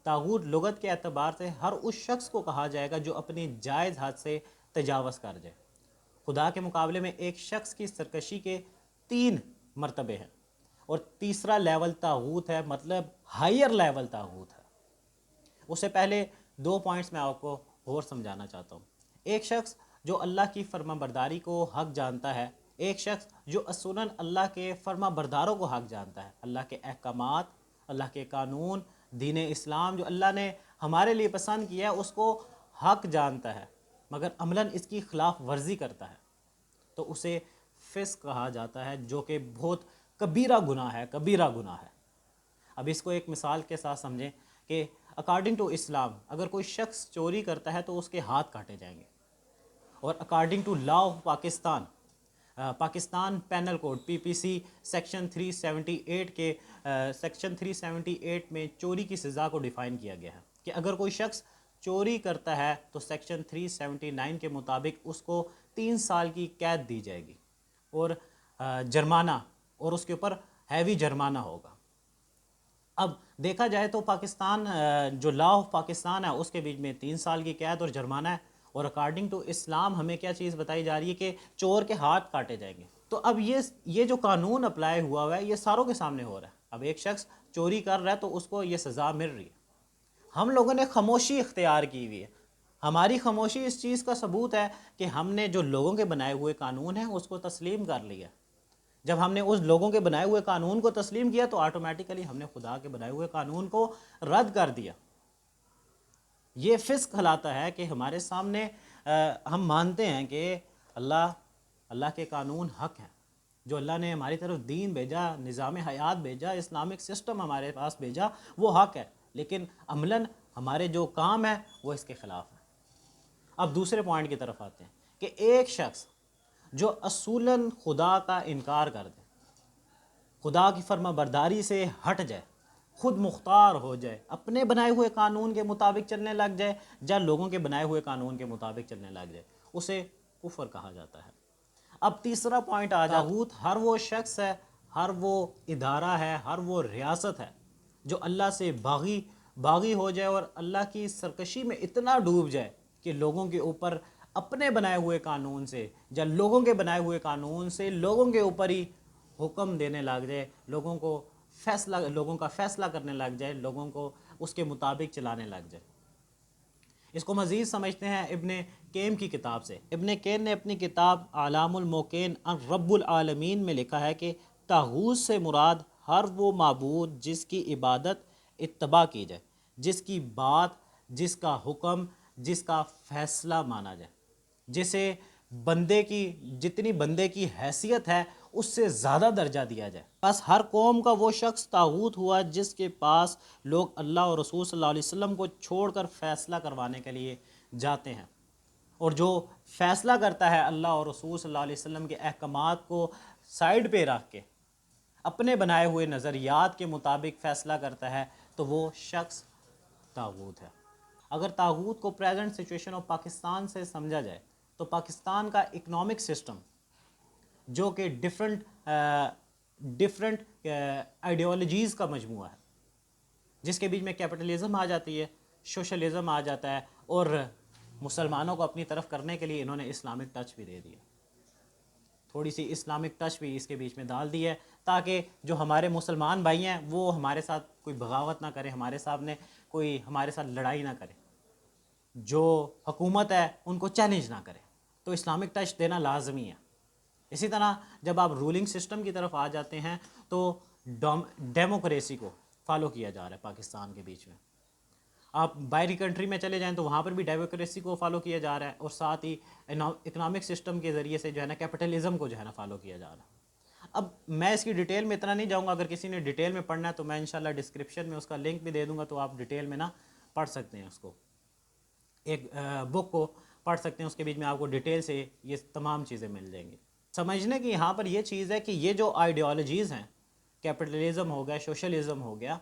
طاغوت لغت کے اعتبار سے ہر اس شخص کو کہا جائے گا جو اپنی جائز حد سے تجاوز کر جائے۔ خدا کے مقابلے میں ایک شخص کی سرکشی کے 3 مرتبے ہیں، اور تیسرا لیول طاغوت ہے، مطلب ہائر لیول طاغوت ہے۔ اس سے پہلے 2 پوائنٹس میں آپ کو اور سمجھانا چاہتا ہوں۔ ایک شخص جو اللہ کی فرما برداری کو حق جانتا ہے، ایک شخص جو اصولاً اللہ کے فرما برداروں کو حق جانتا ہے، اللہ کے احکامات، اللہ کے قانون، دین اسلام جو اللہ نے ہمارے لیے پسند کیا ہے اس کو حق جانتا ہے، مگر عملاً اس کی خلاف ورزی کرتا ہے، تو اسے فسق کہا جاتا ہے، جو کہ بہت کبیرہ گناہ ہے، کبیرہ گناہ ہے۔ اب اس کو ایک مثال کے ساتھ سمجھیں کہ اکارڈنگ ٹو اسلام اگر کوئی شخص چوری کرتا ہے تو اس کے ہاتھ کاٹے جائیں گے، اور according to law of Pakistan, Pakistan penal code PPC section 378 کے سیکشن 378 میں چوری کی سزا کو ڈیفائن کیا گیا ہے کہ اگر کوئی شخص چوری کرتا ہے تو سیکشن 379 کے مطابق اس کو 3 سال کی قید دی جائے گی، اور جرمانہ، اور اس کے اوپر ہیوی جرمانہ ہوگا۔ اب دیکھا جائے تو پاکستان جو لا آف پاکستان ہے اس کے بیچ میں 3 سال کی قید اور جرمانہ ہے، اور اکارڈنگ ٹو اسلام ہمیں کیا چیز بتائی جا رہی ہے کہ چور کے ہاتھ کاٹے جائیں گے۔ تو اب یہ جو قانون اپلائی ہوا ہے یہ ساروں کے سامنے ہو رہا ہے۔ اب ایک شخص چوری کر رہا ہے تو اس کو یہ سزا مل رہی ہے، ہم لوگوں نے خاموشی اختیار کی ہوئی ہے۔ ہماری خاموشی اس چیز کا ثبوت ہے کہ ہم نے جو لوگوں کے بنائے ہوئے قانون ہیں اس کو تسلیم کر لیا۔ جب ہم نے اس لوگوں کے بنائے ہوئے قانون کو تسلیم کیا تو آٹومیٹیکلی ہم نے خدا کے بنائے ہوئے قانون کو رد کر دیا۔ یہ فسق کہلاتا ہے کہ ہمارے سامنے ہم مانتے ہیں کہ اللہ کے قانون حق ہیں، جو اللہ نے ہماری طرف دین بھیجا، نظام حیات بھیجا، اسلامک سسٹم ہمارے پاس بھیجا، وہ حق ہے، لیکن عملاً ہمارے جو کام ہے وہ اس کے خلاف ہے۔ اب دوسرے پوائنٹ کی طرف آتے ہیں کہ ایک شخص جو اصولاً خدا کا انکار کر دے، خدا کی فرما برداری سے ہٹ جائے، خود مختار ہو جائے، اپنے بنائے ہوئے قانون کے مطابق چلنے لگ جائے یا لوگوں کے بنائے ہوئے قانون کے مطابق چلنے لگ جائے، اسے کفر کہا جاتا ہے۔ اب تیسرا پوائنٹ آ جاتا ہے، طاغوت ہر وہ شخص ہے، ہر وہ ادارہ ہے، ہر وہ ریاست ہے جو اللہ سے باغی ہو جائے اور اللہ کی سرکشی میں اتنا ڈوب جائے کہ لوگوں کے اوپر اپنے بنائے ہوئے قانون سے یا لوگوں کے بنائے ہوئے قانون سے لوگوں کے اوپر ہی حکم دینے لگ جائے، لوگوں کا فیصلہ کرنے لگ جائے، لوگوں کو اس کے مطابق چلانے لگ جائے۔ اس کو مزید سمجھتے ہیں ابن قیم کی کتاب سے۔ ابن قیم نے اپنی کتاب اعلام الموقعین عن رب العالمین میں لکھا ہے کہ طاغوت سے مراد ہر وہ معبود جس کی عبادت اتباع کی جائے، جس کی بات، جس کا حکم، جس کا فیصلہ مانا جائے، جسے جتنی بندے کی حیثیت ہے اس سے زیادہ درجہ دیا جائے۔ بس ہر قوم کا وہ شخص طاغوت ہوا جس کے پاس لوگ اللہ اور رسول صلی اللہ علیہ وسلم کو چھوڑ کر فیصلہ کروانے کے لیے جاتے ہیں، اور جو فیصلہ کرتا ہے اللہ اور رسول صلی اللہ علیہ وسلم کے احکامات کو سائیڈ پہ رکھ کے اپنے بنائے ہوئے نظریات کے مطابق فیصلہ کرتا ہے، تو وہ شخص طاغوت ہے۔ اگر طاغوت کو پریزنٹ سچویشن آف پاکستان سے سمجھا جائے تو پاکستان کا اکنامک سسٹم جو کہ ڈفرنٹ آئیڈیالوجیز کا مجموعہ ہے، جس کے بیچ میں کیپٹلزم آ جاتی ہے، سوشلزم آ جاتا ہے، اور مسلمانوں کو اپنی طرف کرنے کے لیے انہوں نے اسلامک ٹچ بھی دے دیا، تھوڑی سی اسلامک ٹچ بھی اس کے بیچ میں ڈال دی ہے، تاکہ جو ہمارے مسلمان بھائی ہیں وہ ہمارے ساتھ کوئی بغاوت نہ کرے، ہمارے ساتھ لڑائی نہ کرے، جو حکومت ہے ان کو چیلنج نہ کرے، تو اسلامک ٹچ دینا لازمی ہے۔ اسی طرح جب آپ رولنگ سسٹم کی طرف آ جاتے ہیں تو ڈیموکریسی کو فالو کیا جا رہا ہے پاکستان کے بیچ میں۔ آپ باہری کنٹری میں چلے جائیں تو وہاں پر بھی ڈیموکریسی کو فالو کیا جا رہا ہے، اور ساتھ ہی اکنامک سسٹم کے ذریعے سے جو ہے نا کیپٹلزم کو جو ہے نا فالو کیا جا رہا ہے۔ اب میں اس کی ڈیٹیل میں اتنا نہیں جاؤں گا، اگر کسی نے ڈیٹیل میں پڑھنا ہے تو میں انشاءاللہ ڈسکرپشن میں اس کا لنک بھی دے دوں گا، تو آپ ڈیٹیل میں نا پڑھ سکتے ہیں، اس کو ایک بک کو پڑھ سکتے ہیں، اس کے بیچ میں آپ کو ڈیٹیل سے یہ تمام چیزیں مل جائیں گی۔ سمجھنے کی یہاں پر یہ چیز ہے کہ یہ جو آئیڈیالوجیز ہیں، کیپٹلزم ہو گیا، سوشلزم ہو گیا،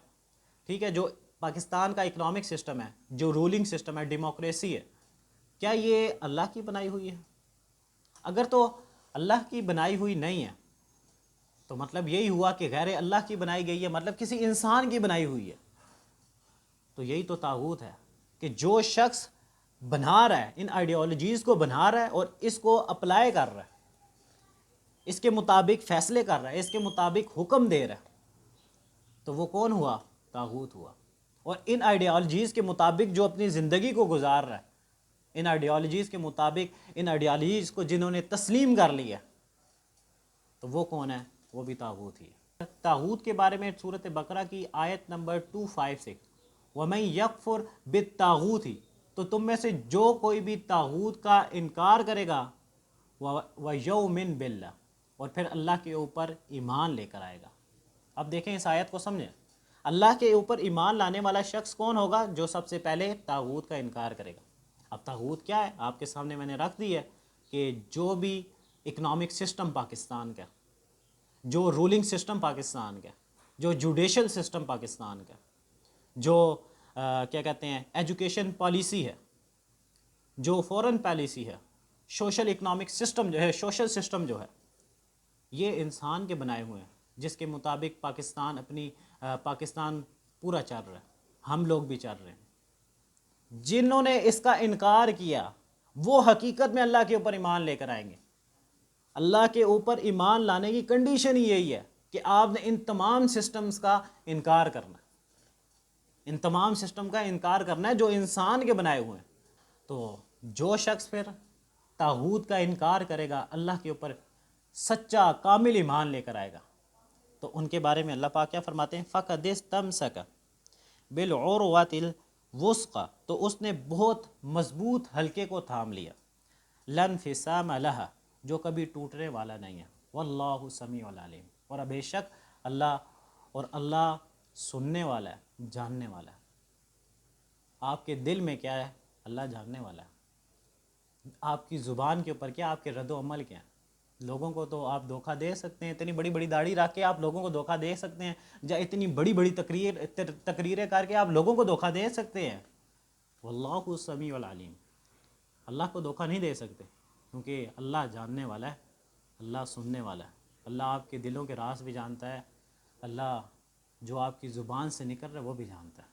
ٹھیک ہے، جو پاکستان کا اکنامک سسٹم ہے، جو رولنگ سسٹم ہے، ڈیموکریسی ہے، کیا یہ اللہ کی بنائی ہوئی ہے؟ اگر تو اللہ کی بنائی ہوئی نہیں ہے تو مطلب یہی ہوا کہ غیر اللہ کی بنائی گئی ہے، مطلب کسی انسان کی بنائی ہوئی ہے۔ تو یہی تو طاغوت ہے کہ جو شخص بنا رہا ہے، ان آئیڈیالوجیز کو بنا رہا ہے اور اس کو اپلائی کر رہا ہے، اس کے مطابق فیصلے کر رہا ہے، اس کے مطابق حکم دے رہا ہے، تو وہ کون ہوا؟ طاغوت ہوا۔ اور ان آئیڈیالوجیز کے مطابق جو اپنی زندگی کو گزار رہا ہے، ان آئیڈیالوجیز کے مطابق، ان آئیڈیالوجیز کو جنہوں نے تسلیم کر لیا، تو وہ کون ہے؟ وہ بھی طاغوت ہی ہے۔ طاغوت کے بارے میں سورۃ بقرہ کی آیت نمبر 256، وَمَن يَكْفُرْ بِالطَّاغُوتِ، تو تم میں سے جو کوئی بھی طاغوت کا انکار کرے گا، وَيُؤْمِن بِاللَّهِ، اور پھر اللہ کے اوپر ایمان لے کر آئے گا۔ اب دیکھیں اس آیت کو سمجھیں، اللہ کے اوپر ایمان لانے والا شخص کون ہوگا؟ جو سب سے پہلے طاغوت کا انکار کرے گا۔ اب طاغوت کیا ہے؟ آپ کے سامنے میں نے رکھ دی ہے کہ جو بھی اکنامک سسٹم پاکستان کا، جو رولنگ سسٹم پاکستان کا، جو جوڈیشل سسٹم پاکستان کا، جو کیا کہتے ہیں ایجوکیشن پالیسی ہے، جو فورن پالیسی ہے، سوشل اکنامک سسٹم جو ہے، سوشل سسٹم جو ہے، یہ انسان کے بنائے ہوئے ہیں، جس کے مطابق پاکستان پورا چل رہا ہے، ہم لوگ بھی چل رہے ہیں۔ جنہوں نے اس کا انکار کیا وہ حقیقت میں اللہ کے اوپر ایمان لے کر آئیں گے۔ اللہ کے اوپر ایمان لانے کی کنڈیشن ہی یہی ہے کہ آپ نے ان تمام سسٹمز کا انکار کرنا ہے، ان تمام سسٹم کا انکار کرنا ہے جو انسان کے بنائے ہوئے ہیں۔ تو جو شخص پھر طاغوت کا انکار کرے گا، اللہ کے اوپر سچا کامل ایمان لے کر آئے گا، تو ان کے بارے میں اللہ پاک کیا فرماتے ہیں؟ فَقَدِ اسْتَمْسَكَ بِالْعُرْوَةِ الْوُثْقَىٰ، تو اس نے بہت مضبوط حلقے کو تھام لیا، لَا انفصام لَهَا، جو کبھی ٹوٹنے والا نہیں ہے، وَاللَّهُ سَمِيعٌ عَلِيمٌ، اور بے شک اللہ سننے والا ہے، جاننے والا ہے۔ آپ کے دل میں کیا ہے اللہ جاننے والا ہے، آپ کی زبان کے اوپر کیا، آپ کے رد و عمل کیا ہیں۔ لوگوں کو تو آپ دھوکہ دے سکتے ہیں، اتنی بڑی بڑی داڑھی رکھ کے آپ لوگوں کو دھوکہ دے سکتے ہیں، یا اتنی بڑی بڑی تقریریں کر کے آپ لوگوں کو دھوکہ دے سکتے ہیں۔ واللہ السمیع العلیم، اللہ کو دھوکہ نہیں دے سکتے، کیونکہ اللہ جاننے والا ہے، اللہ سننے والا ہے، اللہ آپ کے دلوں کے راز بھی جانتا ہے، اللہ جو آپ کی زبان سے نکل رہا ہے وہ بھی جانتا ہے۔